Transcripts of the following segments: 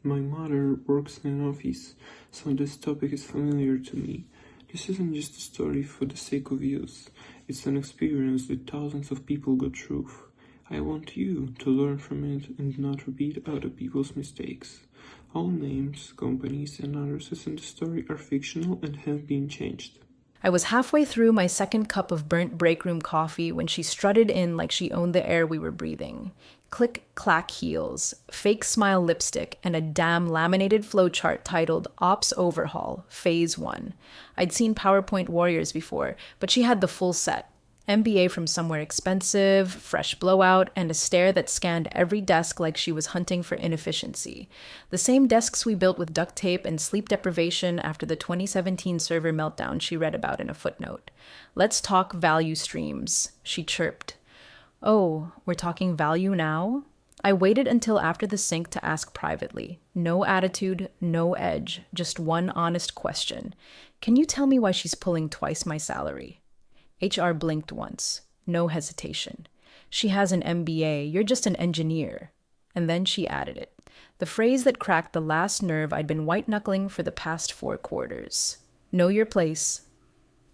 My mother works in an office, so this topic is familiar to me. This isn't just a story for the sake of use, it's an experience that thousands of people go through. I want you to learn from it and not repeat other people's mistakes. All names, companies, and addresses in the story are fictional and have been changed. I was halfway through my second cup of burnt break room coffee when she strutted in like she owned the air we were breathing. Click, clack heels, fake smile lipstick, and a damn laminated flowchart titled Ops Overhaul, Phase 1. I'd seen PowerPoint warriors before, but she had the full set. MBA from somewhere expensive, fresh blowout, and a stare that scanned every desk like she was hunting for inefficiency. The same desks we built with duct tape and sleep deprivation after the 2017 server meltdown she read about in a footnote. Let's talk value streams, she chirped. Oh, we're talking value now? I waited until after the sync to ask privately. No attitude, no edge, just one honest question. Can you tell me why she's pulling twice my salary? HR blinked once. No hesitation. She has an MBA, you're just an engineer. And then she added it. The phrase that cracked the last nerve I'd been white-knuckling for the past 4 quarters. Know your place.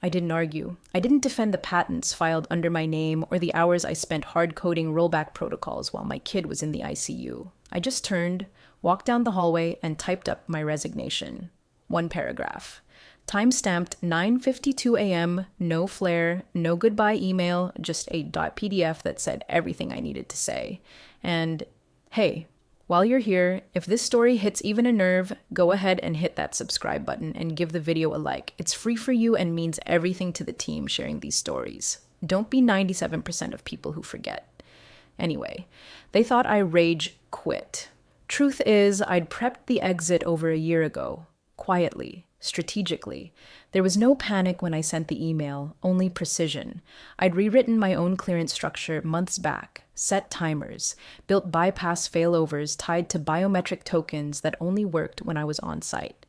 I didn't argue. I didn't defend the patents filed under my name or the hours I spent hard-coding rollback protocols while my kid was in the ICU. I just turned, walked down the hallway, and typed up my resignation. 1 paragraph. Time-stamped 9:52 a.m., no flare, no goodbye email, just a .pdf that said everything I needed to say. And, hey, while you're here, if this story hits even a nerve, go ahead and hit that subscribe button and give the video a like. It's free for you and means everything to the team sharing these stories. Don't be 97% of people who forget. Anyway, they thought I rage quit. Truth is, I'd prepped the exit over a year ago, quietly. Strategically. There was no panic when I sent the email, only precision. I'd rewritten my own clearance structure months back, set timers, built bypass failovers tied to biometric tokens that only worked when I was on site.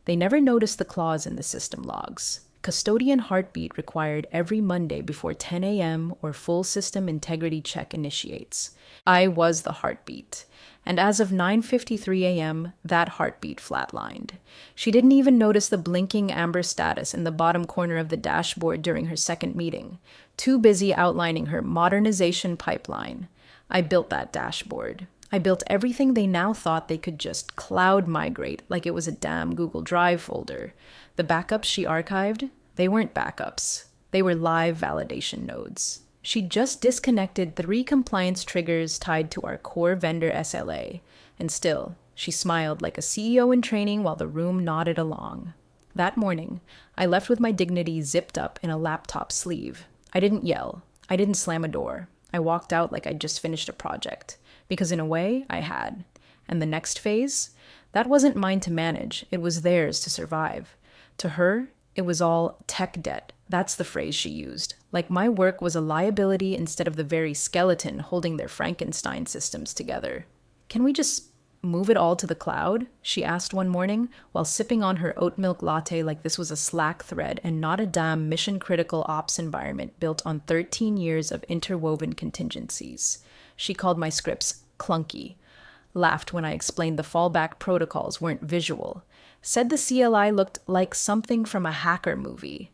They never noticed the clause in the system logs. Custodian heartbeat required every Monday before 10 a.m. or full system integrity check initiates. I was the heartbeat. And as of 9:53 a.m., that heartbeat flatlined. She didn't even notice the blinking amber status in the bottom corner of the dashboard during her second meeting, too busy outlining her modernization pipeline. I built that dashboard. I built everything they now thought they could just cloud migrate like it was a damn Google Drive folder. The backups she archived, they weren't backups. They were live validation nodes. She'd just disconnected 3 compliance triggers tied to our core vendor SLA, and still, she smiled like a CEO in training while the room nodded along. That morning, I left with my dignity zipped up in a laptop sleeve. I didn't yell. I didn't slam a door. I walked out like I'd just finished a project, because in a way, I had. And the next phase? That wasn't mine to manage. It was theirs to survive. To her, it was all tech debt. That's the phrase she used. Like my work was a liability instead of the very skeleton holding their Frankenstein systems together. Can we just move it all to the cloud? She asked one morning while sipping on her oat milk latte like this was a Slack thread and not a damn mission-critical ops environment built on 13 years of interwoven contingencies. She called my scripts clunky, laughed when I explained the fallback protocols weren't visual, said the CLI looked like something from a hacker movie.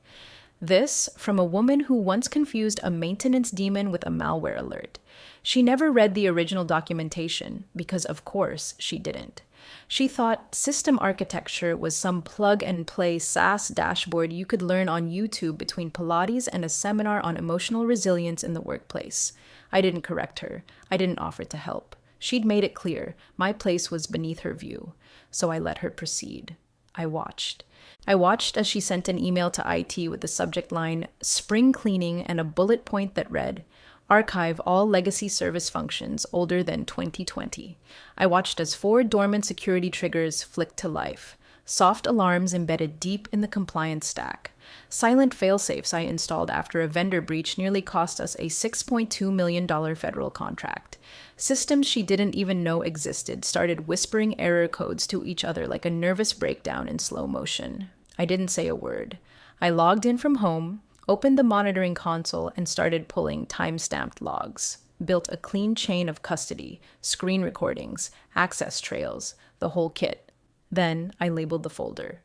This from a woman who once confused a maintenance daemon with a malware alert. She never read the original documentation, because of course she didn't. She thought system architecture was some plug-and-play SaaS dashboard you could learn on YouTube between Pilates and a seminar on emotional resilience in the workplace. I didn't correct her. I didn't offer to help. She'd made it clear my place was beneath her view, so I let her proceed. I watched. I watched as she sent an email to IT with the subject line, spring cleaning, and a bullet point that read, archive all legacy service functions older than 2020. I watched as 4 dormant security triggers flicked to life. Soft alarms embedded deep in the compliance stack. Silent failsafes I installed after a vendor breach nearly cost us a $6.2 million federal contract. Systems she didn't even know existed started whispering error codes to each other like a nervous breakdown in slow motion. I didn't say a word. I logged in from home, opened the monitoring console, and started pulling time-stamped logs. built a clean chain of custody, screen recordings, access trails, the whole kit. Then I labeled the folder.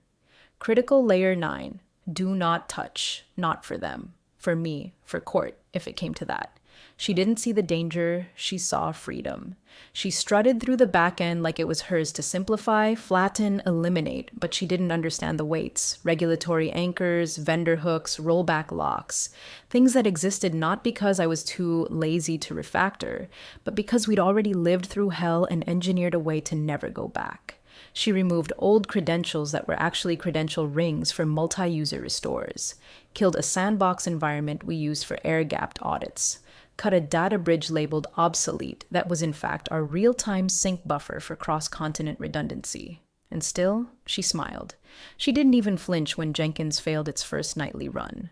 Critical Layer 9. Do not touch. Not for them. For me. For court, if it came to that. She didn't see the danger, she saw freedom. She strutted through the back end like it was hers to simplify, flatten, eliminate, but she didn't understand the weights, regulatory anchors, vendor hooks, rollback locks. Things that existed not because I was too lazy to refactor, but because we'd already lived through hell and engineered a way to never go back. She removed old credentials that were actually credential rings for multi-user restores, killed a sandbox environment we used for air-gapped audits, cut a data bridge labeled obsolete that was in fact our real-time sync buffer for cross-continent redundancy. And still, she smiled. She didn't even flinch when Jenkins failed its first nightly run.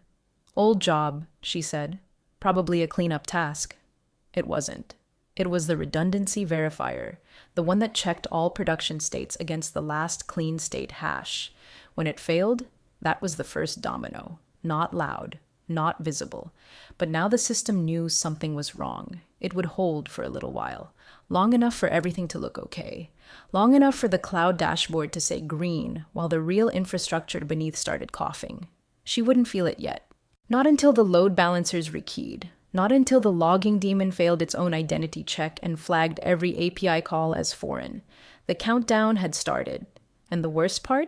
Old job, she said. Probably a cleanup task. It wasn't. It was the redundancy verifier, the one that checked all production states against the last clean state hash. When it failed, that was the first domino. Not loud, not visible. But now the system knew something was wrong. It would hold for a little while, long enough for everything to look okay, long enough for the cloud dashboard to say green while the real infrastructure beneath started coughing. She wouldn't feel it yet. Not until the load balancers rekeyed. Not until the logging daemon failed its own identity check and flagged every API call as foreign. The countdown had started. And the worst part?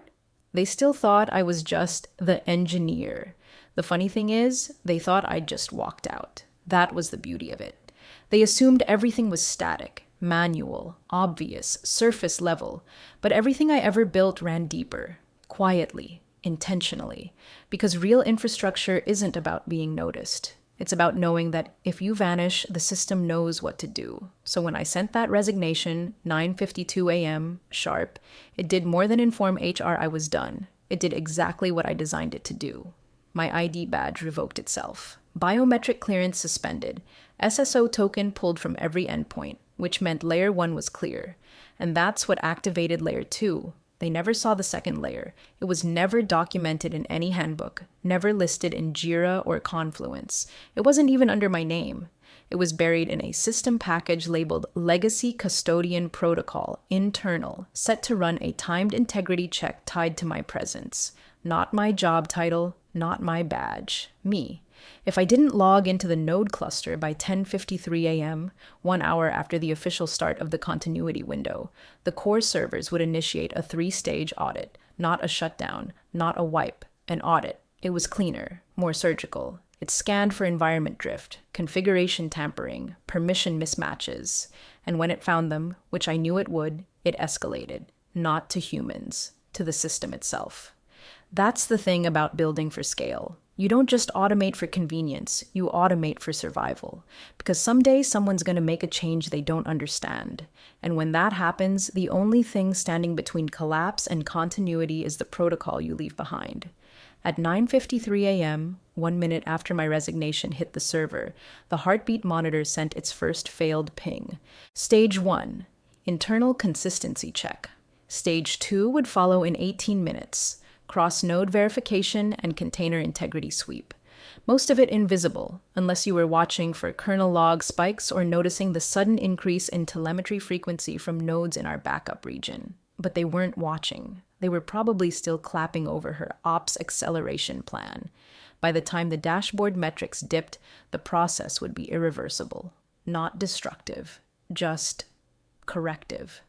They still thought I was just the engineer. The funny thing is, they thought I'd just walked out. That was the beauty of it. They assumed everything was static, manual, obvious, surface level. But everything I ever built ran deeper, quietly, intentionally. Because real infrastructure isn't about being noticed. It's about knowing that if you vanish, the system knows what to do. So when I sent that resignation, 9:52 a.m., sharp, it did more than inform HR I was done. It did exactly what I designed it to do. My ID badge revoked itself. Biometric clearance suspended. SSO token pulled from every endpoint, which meant Layer 1 was clear. And that's what activated Layer 2. They never saw the second layer. It was never documented in any handbook, never listed in Jira or Confluence. It wasn't even under my name. It was buried in a system package labeled Legacy Custodian Protocol, internal, set to run a timed integrity check tied to my presence. Not my job title, not my badge. Me. If I didn't log into the node cluster by 10:53 a.m., 1 hour after the official start of the continuity window, the core servers would initiate a 3-stage audit, not a shutdown, not a wipe, an audit. It was cleaner, more surgical. It scanned for environment drift, configuration tampering, permission mismatches, and when it found them, which I knew it would, it escalated, not to humans, to the system itself. That's the thing about building for scale. You don't just automate for convenience, you automate for survival. Because someday someone's going to make a change they don't understand. And when that happens, the only thing standing between collapse and continuity is the protocol you leave behind. At 9:53 a.m., 1 minute after my resignation hit the server, the heartbeat monitor sent its first failed ping. Stage 1, internal consistency check. Stage 2 would follow in 18 minutes. Cross-node verification and container integrity sweep. Most of it invisible, unless you were watching for kernel log spikes or noticing the sudden increase in telemetry frequency from nodes in our backup region. But they weren't watching. They were probably still clapping over her ops acceleration plan. By the time the dashboard metrics dipped, the process would be irreversible. Not destructive, just corrective.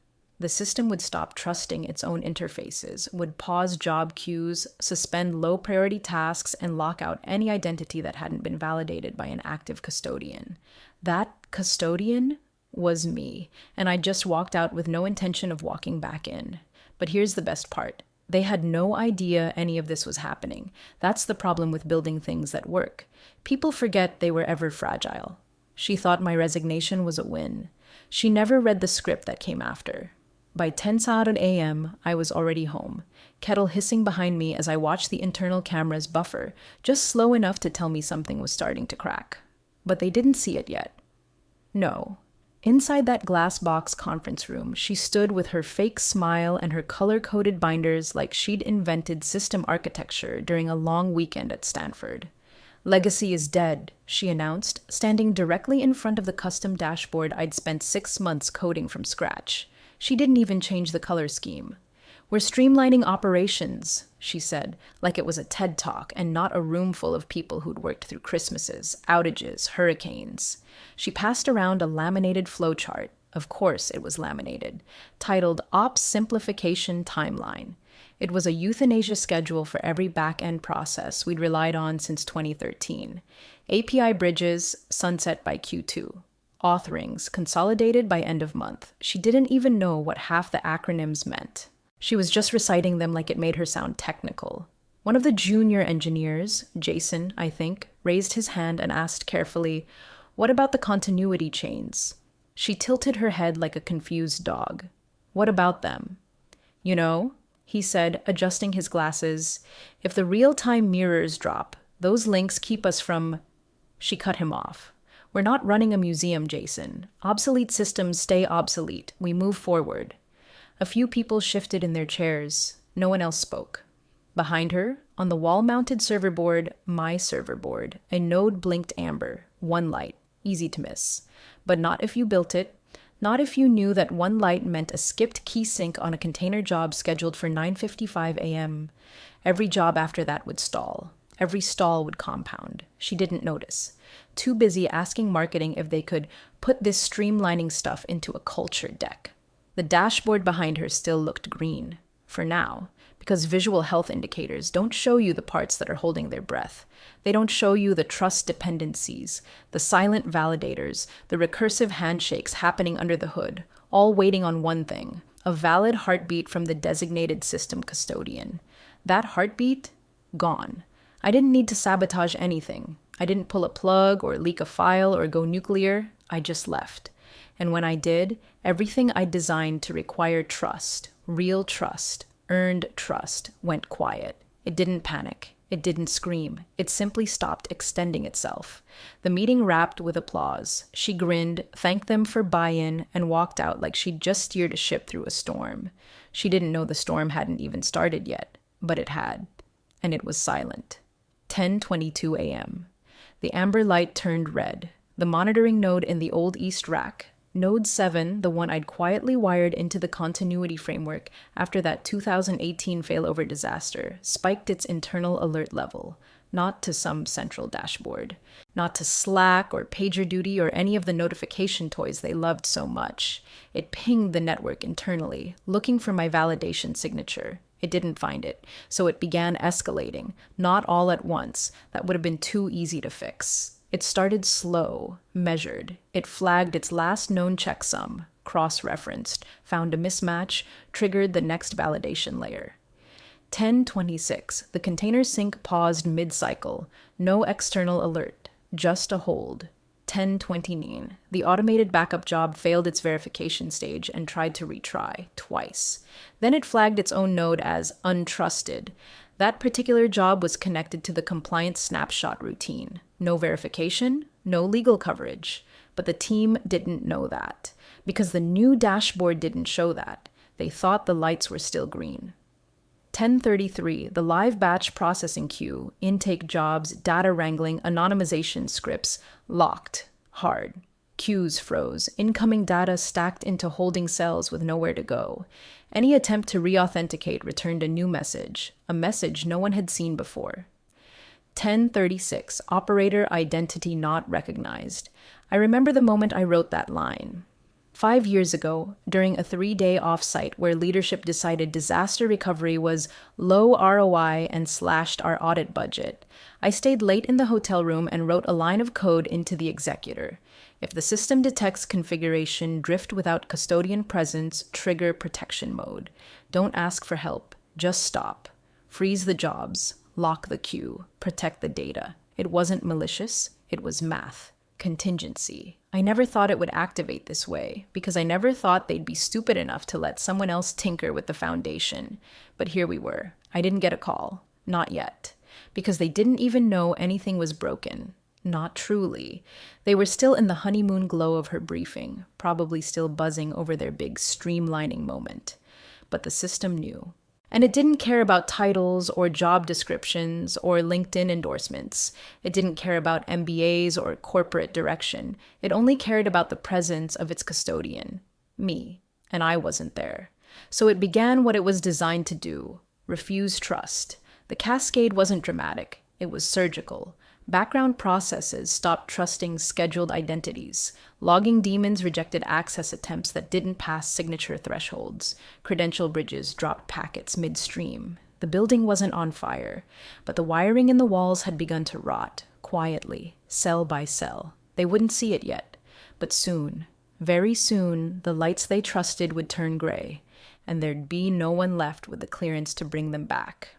The system would stop trusting its own interfaces, would pause job queues, suspend low-priority tasks, and lock out any identity that hadn't been validated by an active custodian. That custodian was me, and I just walked out with no intention of walking back in. But here's the best part. They had no idea any of this was happening. That's the problem with building things that work. People forget they were ever fragile. She thought my resignation was a win. She never read the script that came after. By 10:00 a.m., I was already home, kettle hissing behind me as I watched the internal cameras buffer, just slow enough to tell me something was starting to crack. But they didn't see it yet. No. Inside that glass box conference room, she stood with her fake smile and her color-coded binders like she'd invented system architecture during a long weekend at Stanford. Legacy is dead, she announced, standing directly in front of the custom dashboard I'd spent 6 months coding from scratch. She didn't even change the color scheme. We're streamlining operations, she said, like it was a TED Talk and not a room full of people who'd worked through Christmases, outages, hurricanes. She passed around a laminated flowchart. Of course it was laminated, titled Ops Simplification Timeline. It was a euthanasia schedule for every back-end process we'd relied on since 2013. API bridges, sunset by Q2. Authoring's consolidated by end of month. She didn't even know what half the acronyms meant. She was just reciting them like it made her sound technical. One of the junior engineers, Jason, I think, raised his hand and asked carefully, "What about the continuity chains?" She tilted her head like a confused dog. "What about them?" "You know," he said, adjusting his glasses, "if the real-time mirrors drop, those links keep us from—" She cut him off. "We're not running a museum, Jason. Obsolete systems stay obsolete. We move forward." A few people shifted in their chairs. No one else spoke. Behind her, on the wall-mounted server board, my server board, a node blinked amber. One light. Easy to miss. But not if you built it. Not if you knew that one light meant a skipped key sync on a container job scheduled for 9:55 a.m. Every job after that would stall. Every stall would compound. She didn't notice. Too busy asking marketing if they could put this streamlining stuff into a culture deck. The dashboard behind her still looked green. For now. Because visual health indicators don't show you the parts that are holding their breath. They don't show you the trust dependencies, the silent validators, the recursive handshakes happening under the hood, all waiting on one thing, a valid heartbeat from the designated system custodian. That heartbeat? Gone. I didn't need to sabotage anything. I didn't pull a plug or leak a file or go nuclear. I just left. And when I did, everything I designed to require trust, real trust, earned trust, went quiet. It didn't panic. It didn't scream. It simply stopped extending itself. The meeting wrapped with applause. She grinned, thanked them for buy-in, and walked out like she'd just steered a ship through a storm. She didn't know the storm hadn't even started yet, but it had. And it was silent. 10:22 a.m. The amber light turned red. The monitoring node in the old East rack, Node 7, the one I'd quietly wired into the continuity framework after that 2018 failover disaster, spiked its internal alert level, not to some central dashboard, not to Slack or PagerDuty or any of the notification toys they loved so much. It pinged the network internally, looking for my validation signature. It didn't find it, so it began escalating, not all at once. That would have been too easy to fix. It started slow, measured. It flagged its last known checksum, cross-referenced, found a mismatch, triggered the next validation layer. 10:26. The container sync paused mid-cycle. No external alert, just a hold. 10:29. The automated backup job failed its verification stage and tried to retry, twice. Then it flagged its own node as untrusted. That particular job was connected to the compliance snapshot routine. No verification, no legal coverage. But the team didn't know that, because the new dashboard didn't show that. They thought the lights were still green. 10:33, the live batch processing queue, intake jobs, data wrangling, anonymization scripts, locked, hard. Queues froze, incoming data stacked into holding cells with nowhere to go. Any attempt to re-authenticate returned a new message, a message no one had seen before. 10:36, operator identity not recognized. I remember the moment I wrote that line. 5 years ago, during a 3-day offsite where leadership decided disaster recovery was low ROI and slashed our audit budget, I stayed late in the hotel room and wrote a line of code into the executor. If the system detects configuration drift without custodian presence, trigger protection mode. Don't ask for help, just stop. Freeze the jobs, lock the queue, protect the data. It wasn't malicious, it was math. Contingency. I never thought it would activate this way, because I never thought they'd be stupid enough to let someone else tinker with the foundation. But here we were. I didn't get a call. Not yet. Because they didn't even know anything was broken. Not truly. They were still in the honeymoon glow of her briefing, probably still buzzing over their big streamlining moment. But the system knew. And it didn't care about titles or job descriptions or LinkedIn endorsements. It didn't care about MBAs or corporate direction. It only cared about the presence of its custodian, me, and I wasn't there. So it began what it was designed to do: refuse trust. The cascade wasn't dramatic, it was surgical. Background processes stopped trusting scheduled identities. Logging demons rejected access attempts that didn't pass signature thresholds. Credential bridges dropped packets midstream. The building wasn't on fire, but the wiring in the walls had begun to rot, quietly, cell by cell. They wouldn't see it yet, but soon, very soon, the lights they trusted would turn gray, and there'd be no one left with the clearance to bring them back.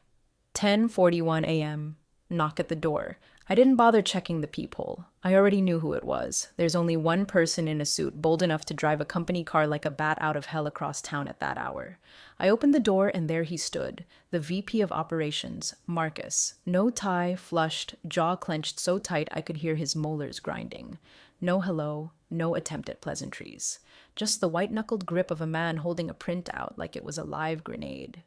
10:41 a.m. Knock at the door. I didn't bother checking the peephole. I already knew who it was. There's only one person in a suit bold enough to drive a company car like a bat out of hell across town at that hour. I opened the door and there he stood, the VP of Operations, Marcus. No tie, flushed, jaw clenched so tight I could hear his molars grinding. No hello, no attempt at pleasantries. Just the white-knuckled grip of a man holding a printout like it was a live grenade.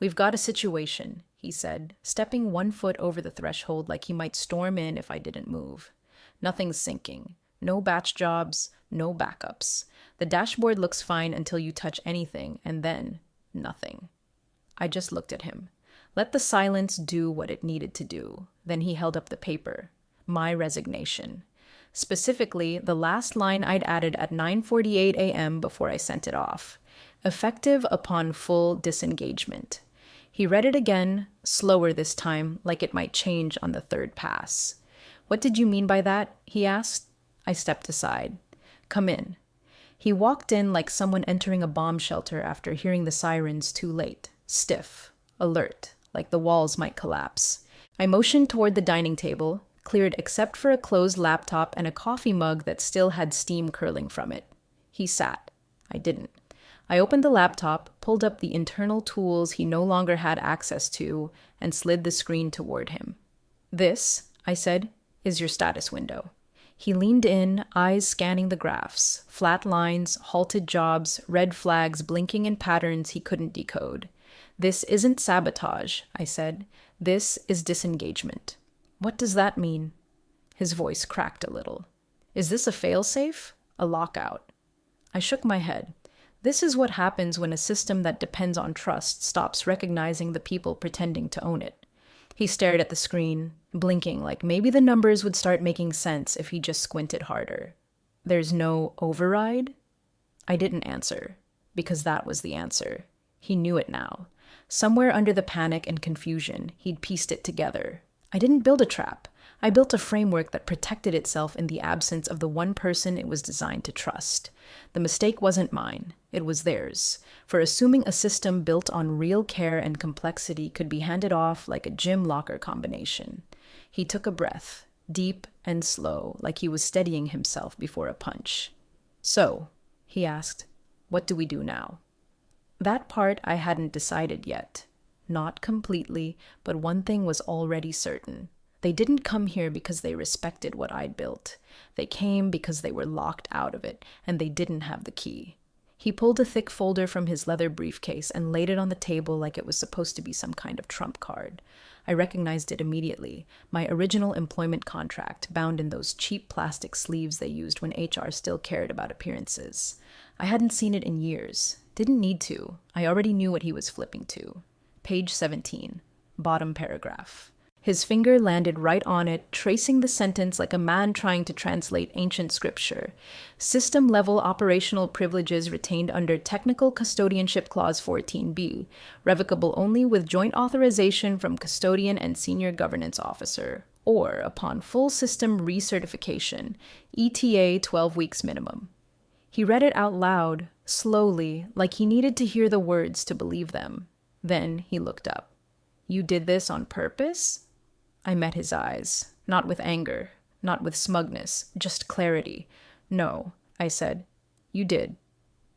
"We've got a situation," he said, stepping 1 foot over the threshold like he might storm in if I didn't move. "Nothing's sinking. No batch jobs, no backups. The dashboard looks fine until you touch anything, and then nothing." I just looked at him. Let the silence do what it needed to do. Then he held up the paper. My resignation. Specifically, the last line I'd added at 9:48 a.m. before I sent it off. Effective upon full disengagement. He read it again, slower this time, like it might change on the third pass. "What did you mean by that?" he asked. I stepped aside. "Come in." He walked in like someone entering a bomb shelter after hearing the sirens too late. Stiff, alert, like the walls might collapse. I motioned toward the dining table, cleared except for a closed laptop and a coffee mug that still had steam curling from it. He sat. I didn't. I opened the laptop, pulled up the internal tools he no longer had access to, and slid the screen toward him. "This," I said, "is your status window." He leaned in, eyes scanning the graphs, flat lines, halted jobs, red flags blinking in patterns he couldn't decode. "This isn't sabotage," I said. "This is disengagement." "What does that mean?" His voice cracked a little. "Is this a failsafe? A lockout?" I shook my head. This is what happens when a system that depends on trust stops recognizing the people pretending to own it. He stared at the screen, blinking like maybe the numbers would start making sense if he just squinted harder. "There's no override?" I didn't answer, because that was the answer. He knew it now. Somewhere under the panic and confusion, he'd pieced it together. I didn't build a trap. I built a framework that protected itself in the absence of the one person it was designed to trust. The mistake wasn't mine. It was theirs, for assuming a system built on real care and complexity could be handed off like a gym locker combination. He took a breath, deep and slow, like he was steadying himself before a punch. "So," he asked, "what do we do now?" That part I hadn't decided yet. Not completely, but one thing was already certain. They didn't come here because they respected what I'd built. They came because they were locked out of it, and they didn't have the key. He pulled a thick folder from his leather briefcase and laid it on the table like it was supposed to be some kind of trump card. I recognized it immediately, my original employment contract, bound in those cheap plastic sleeves they used when HR still cared about appearances. I hadn't seen it in years. Didn't need to. I already knew what he was flipping to. Page 17, bottom paragraph. His finger landed right on it, tracing the sentence like a man trying to translate ancient scripture. System-level operational privileges retained under Technical Custodianship Clause 14b, revocable only with joint authorization from custodian and senior governance officer, or upon full system recertification, ETA 12 weeks minimum. He read it out loud, slowly, like he needed to hear the words to believe them. Then he looked up. "You did this on purpose?" I met his eyes, not with anger, not with smugness, just clarity. "No," I said. "You did."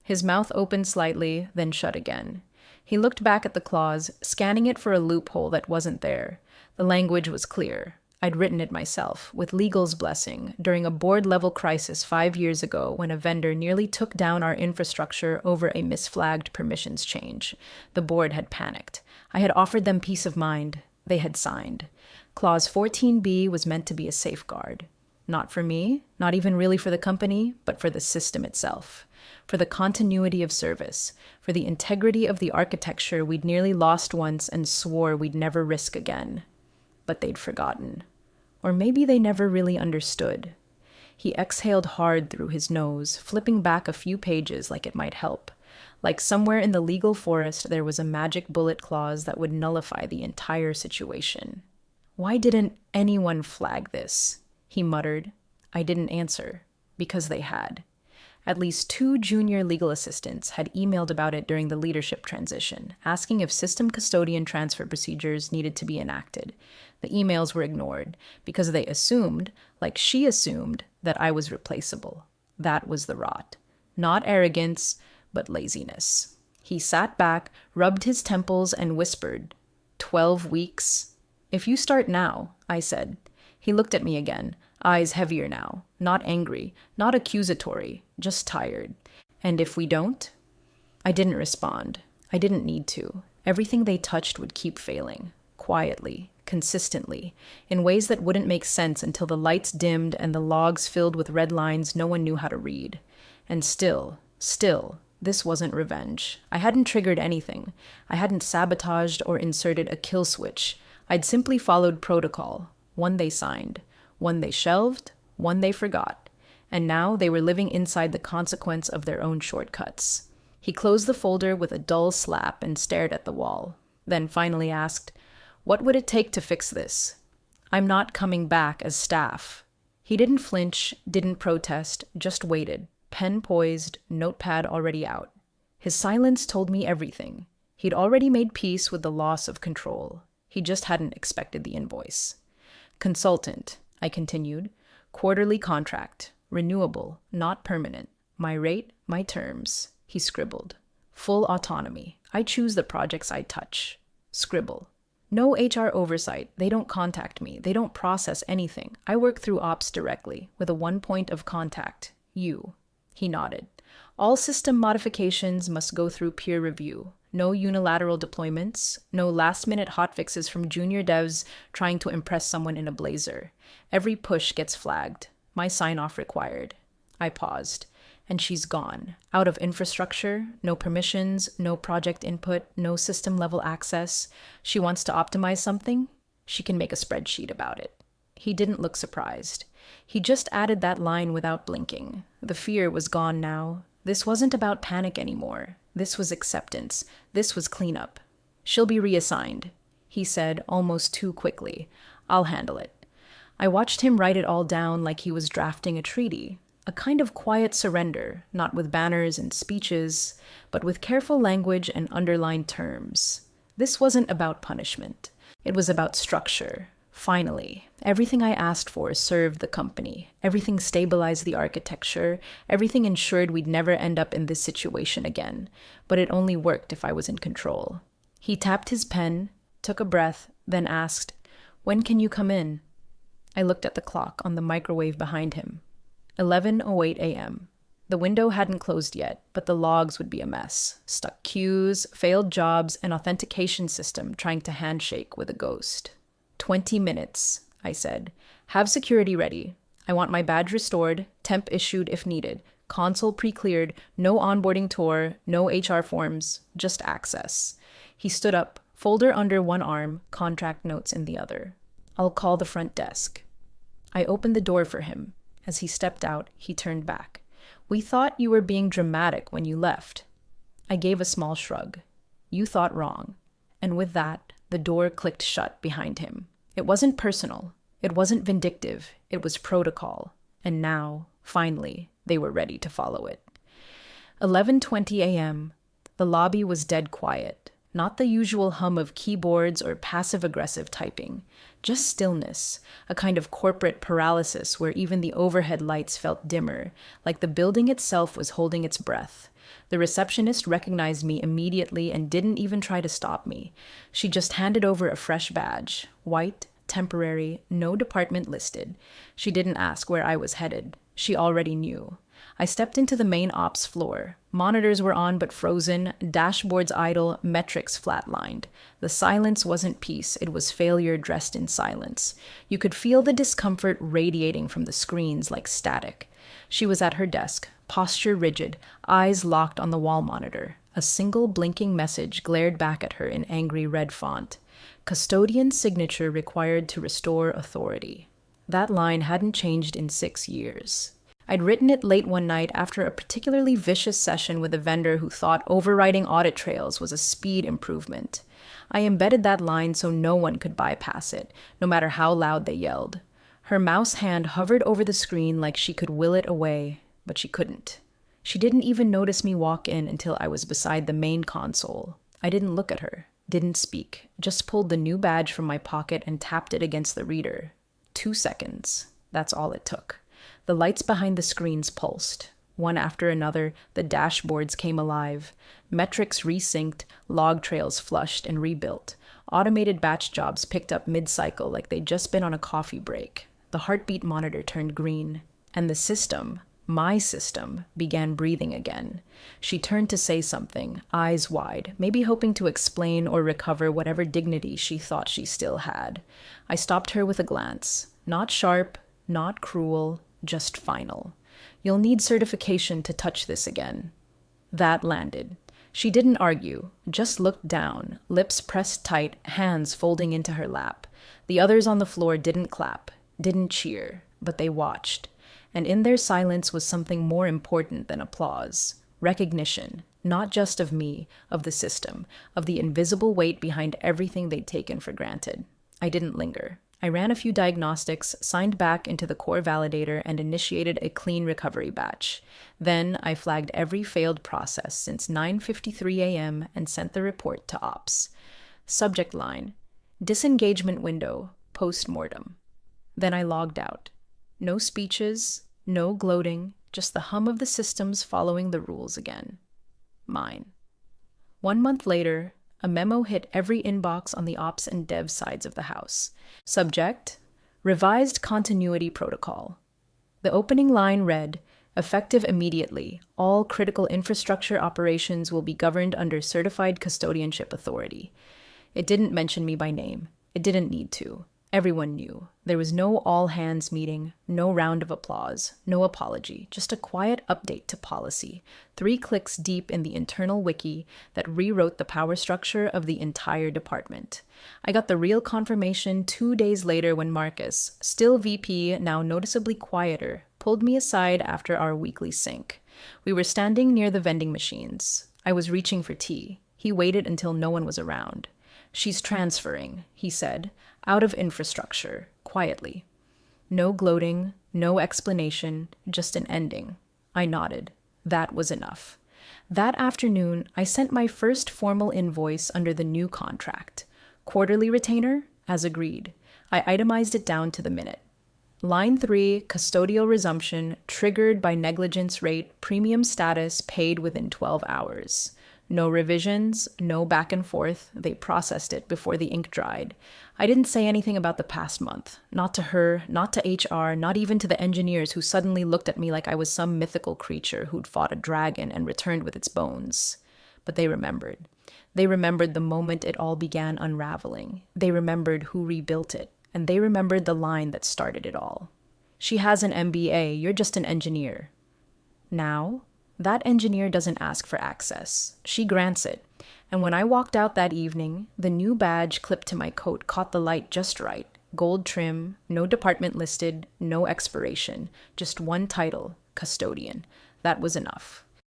His mouth opened slightly, then shut again. He looked back at the clause, scanning it for a loophole that wasn't there. The language was clear. I'd written it myself, with legal's blessing, during a board-level crisis 5 years ago when a vendor nearly took down our infrastructure over a misflagged permissions change. The board had panicked. I had offered them peace of mind. They had signed. Clause 14B was meant to be a safeguard. Not for me, not even really for the company, but for the system itself. For the continuity of service, for the integrity of the architecture we'd nearly lost once and swore we'd never risk again. But they'd forgotten. Or maybe they never really understood. He exhaled hard through his nose, flipping back a few pages like it might help. Like somewhere in the legal forest there was a magic bullet clause that would nullify the entire situation. Why didn't anyone flag this? He muttered. I didn't answer. Because they had. At least 2 junior legal assistants had emailed about it during the leadership transition, asking if system custodian transfer procedures needed to be enacted. The emails were ignored because they assumed, like she assumed, that I was replaceable. That was the rot. Not arrogance, but laziness. He sat back, rubbed his temples, and whispered, 12 weeks? If you start now, I said. He looked at me again, eyes heavier now, not angry, not accusatory, just tired. And if we don't? I didn't respond. I didn't need to. Everything they touched would keep failing, quietly, consistently, in ways that wouldn't make sense until the lights dimmed and the logs filled with red lines no one knew how to read. And still, this wasn't revenge. I hadn't triggered anything. I hadn't sabotaged or inserted a kill switch. I'd simply followed protocol. One they signed, one they shelved, one they forgot. And now they were living inside the consequence of their own shortcuts. He closed the folder with a dull slap and stared at the wall, then finally asked, what would it take to fix this? I'm not coming back as staff. He didn't flinch, didn't protest, just waited, pen poised, notepad already out. His silence told me everything. He'd already made peace with the loss of control. He just hadn't expected the invoice. Consultant, I continued. Quarterly contract. Renewable, not permanent. My rate, my terms. He scribbled. Full autonomy. I choose the projects I touch. Scribble. No HR oversight. They don't contact me. They don't process anything. I work through ops directly, with a one point of contact. You. He nodded. All system modifications must go through peer review. No unilateral deployments, no last-minute hotfixes from junior devs trying to impress someone in a blazer. Every push gets flagged. My sign-off required. I paused. And she's gone. Out of infrastructure, no permissions, no project input, no system-level access. She wants to optimize something? She can make a spreadsheet about it. He didn't look surprised. He just added that line without blinking. The fear was gone now. This wasn't about panic anymore. This was acceptance. This was cleanup. She'll be reassigned, he said almost too quickly. I'll handle it. I watched him write it all down like he was drafting a treaty. A kind of quiet surrender, not with banners and speeches, but with careful language and underlined terms. This wasn't about punishment. It was about structure. Finally, everything I asked for served the company. Everything stabilized the architecture. Everything ensured we'd never end up in this situation again. But it only worked if I was in control. He tapped his pen, took a breath, then asked, "When can you come in?" I looked at the clock on the microwave behind him. 11:08 a.m. The window hadn't closed yet, but the logs would be a mess. Stuck queues, failed jobs, an authentication system trying to handshake with a ghost. 20 minutes, I said. Have security ready. I want my badge restored, temp issued if needed, console pre-cleared, no onboarding tour, no HR forms, just access. He stood up, folder under one arm, contract notes in the other. I'll call the front desk. I opened the door for him. As he stepped out, he turned back. We thought you were being dramatic when you left. I gave a small shrug. You thought wrong. And with that, the door clicked shut behind him. It wasn't personal. It wasn't vindictive. It was protocol. And now, finally, they were ready to follow it. 11:20 a.m. The lobby was dead quiet. Not the usual hum of keyboards or passive-aggressive typing. Just stillness, a kind of corporate paralysis where even the overhead lights felt dimmer, like the building itself was holding its breath. The receptionist recognized me immediately and didn't even try to stop me. She just handed over a fresh badge, white, temporary, no department listed. She didn't ask where I was headed. She already knew. I stepped into the main ops floor. Monitors were on but frozen, dashboards idle, metrics flatlined. The silence wasn't peace, it was failure dressed in silence. You could feel the discomfort radiating from the screens like static. She was at her desk, posture rigid, eyes locked on the wall monitor. A single blinking message glared back at her in angry red font. Custodian signature required to restore authority. That line hadn't changed in 6 years. I'd written it late one night after a particularly vicious session with a vendor who thought overriding audit trails was a speed improvement. I embedded that line so no one could bypass it, no matter how loud they yelled. Her mouse hand hovered over the screen like she could will it away, but she couldn't. She didn't even notice me walk in until I was beside the main console. I didn't look at her, didn't speak, just pulled the new badge from my pocket and tapped it against the reader. 2 seconds. That's all it took. The lights behind the screens pulsed. One after another, the dashboards came alive. Metrics resynced, log trails flushed and rebuilt. Automated batch jobs picked up mid-cycle like they'd just been on a coffee break. The heartbeat monitor turned green. And the system, my system, began breathing again. She turned to say something, eyes wide, maybe hoping to explain or recover whatever dignity she thought she still had. I stopped her with a glance. Not sharp, not cruel, just final. You'll need certification to touch this again. That landed. She didn't argue, just looked down, lips pressed tight, hands folding into her lap. The others on the floor didn't clap, didn't cheer, but they watched. And in their silence was something more important than applause. Recognition, not just of me, of the system, of the invisible weight behind everything they'd taken for granted. I didn't linger. I ran a few diagnostics, signed back into the core validator, and initiated a clean recovery batch. Then I flagged every failed process since 9:53 a.m. and sent the report to ops. Subject line: disengagement window, post-mortem. Then I logged out. No speeches, no gloating, just the hum of the systems following the rules again. Mine. 1 month later, a memo hit every inbox on the ops and dev sides of the house. Subject: revised continuity protocol. The opening line read, effective immediately, all critical infrastructure operations will be governed under certified custodianship authority. It didn't mention me by name. It didn't need to. Everyone knew. There was no all-hands meeting, no round of applause, no apology, just a quiet update to policy, 3 clicks deep in the internal wiki that rewrote the power structure of the entire department. I got the real confirmation 2 days later when Marcus, still VP, now noticeably quieter, pulled me aside after our weekly sync. We were standing near the vending machines. I was reaching for tea. He waited until no one was around. She's transferring, he said, out of infrastructure, quietly. No gloating, no explanation, just an ending. I nodded. That was enough. That afternoon, I sent my first formal invoice under the new contract. Quarterly retainer, as agreed. I itemized it down to the minute. Line 3, custodial resumption, triggered by negligence rate, premium status, paid within 12 hours. No revisions, no back and forth. They processed it before the ink dried. I didn't say anything about the past month. Not to her, not to HR, not even to the engineers who suddenly looked at me like I was some mythical creature who'd fought a dragon and returned with its bones. But they remembered. They remembered the moment it all began unraveling. They remembered who rebuilt it. And they remembered the line that started it all. She has an MBA, you're just an engineer. Now, that engineer doesn't ask for access. She grants it. And when I walked out that evening, the new badge clipped to my coat caught the light just right. Gold trim, no department listed, no expiration. Just one title, custodian. That was enough.